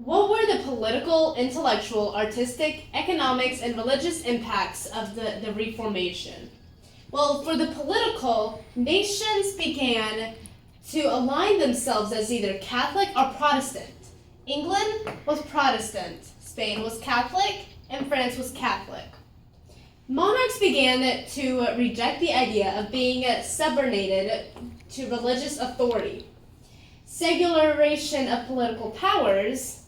What were the political, intellectual, artistic, economics, and religious impacts of the Reformation? Well, for the political, nations began to align themselves as either Catholic or Protestant. England was Protestant, Spain was Catholic, and France was Catholic. Monarchs began to reject the idea of being subordinated to religious authority. Secularization of political powers,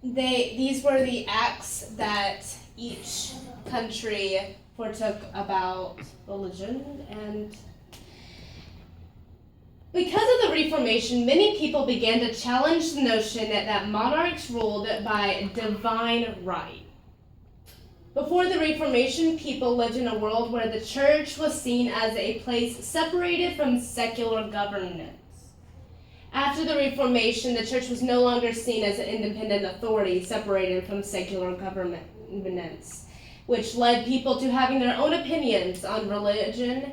these were the acts that each country partook about religion, and because of the Reformation, many people began to challenge the notion that monarchs ruled by divine right. Before the Reformation, people lived in a world where the church was seen as a place separated from secular governance. After the Reformation, the church was no longer seen as an independent authority separated from secular governance, which led people to having their own opinions on religion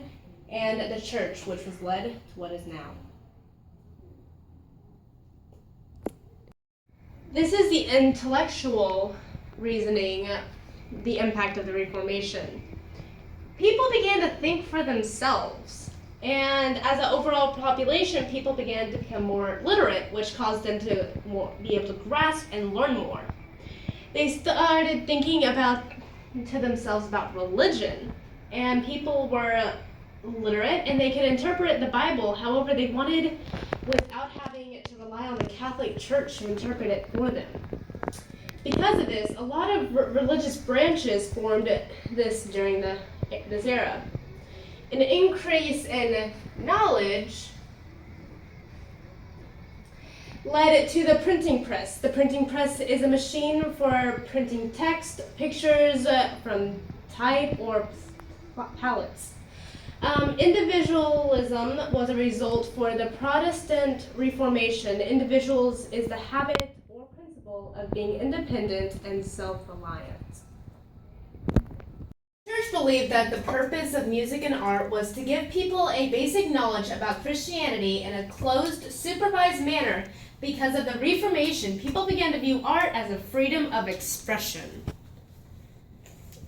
and the church, which was led to what is now. This is the intellectual reasoning, the impact of the Reformation. People began to think for themselves, and as an overall population, people began to become more literate, which caused them to be able to grasp and learn more. They started thinking to themselves about religion, and people were literate and they could interpret the Bible however they wanted without having to rely on the Catholic Church to interpret it for them. Because of this, a lot of religious branches formed during this era. An increase in knowledge led to the printing press. The printing press is a machine for printing text, pictures from type or palettes. Individualism was a result for the Protestant Reformation. Individuals is the habit or principle of being independent and self-reliant. The church believed that the purpose of music and art was to give people a basic knowledge about Christianity in a closed, supervised manner. Because of the Reformation, people began to view art as a freedom of expression.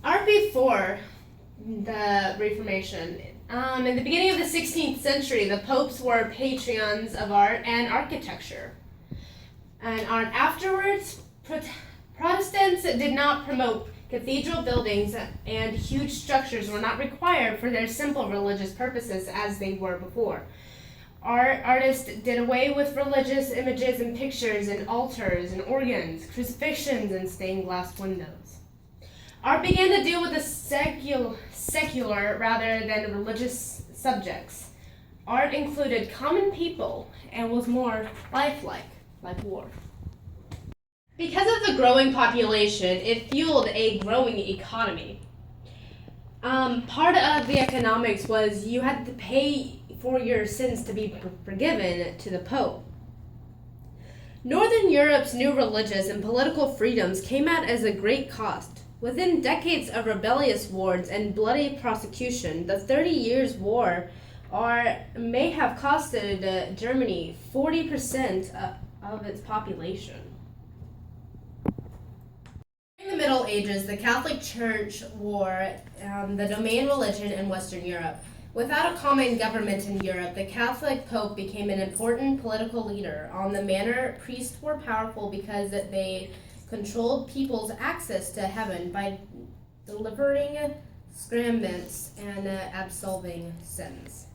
Art before the Reformation. In the beginning of the 16th century, the popes were patrons of art and architecture. And afterwards, Protestants did not promote cathedral buildings, and huge structures were not required for their simple religious purposes as they were before. Artists did away with religious images and pictures and altars and organs, crucifixions, and stained glass windows. Art began to deal with the secular rather than religious subjects. Art included common people and was more lifelike, like war. Because of the growing population, it fueled a growing economy. Part of the economics was you had to pay for your sins to be forgiven to the Pope. Northern Europe's new religious and political freedoms came at as a great cost. Within decades of rebellious wars and bloody prosecution, the 30 Years' War may have costed Germany 40% of its population. During the Middle Ages, the Catholic Church wore the domain religion in Western Europe. Without a common government in Europe, the Catholic Pope became an important political leader. On the manor, priests were powerful because they controlled people's access to heaven by delivering sacraments and absolving sins.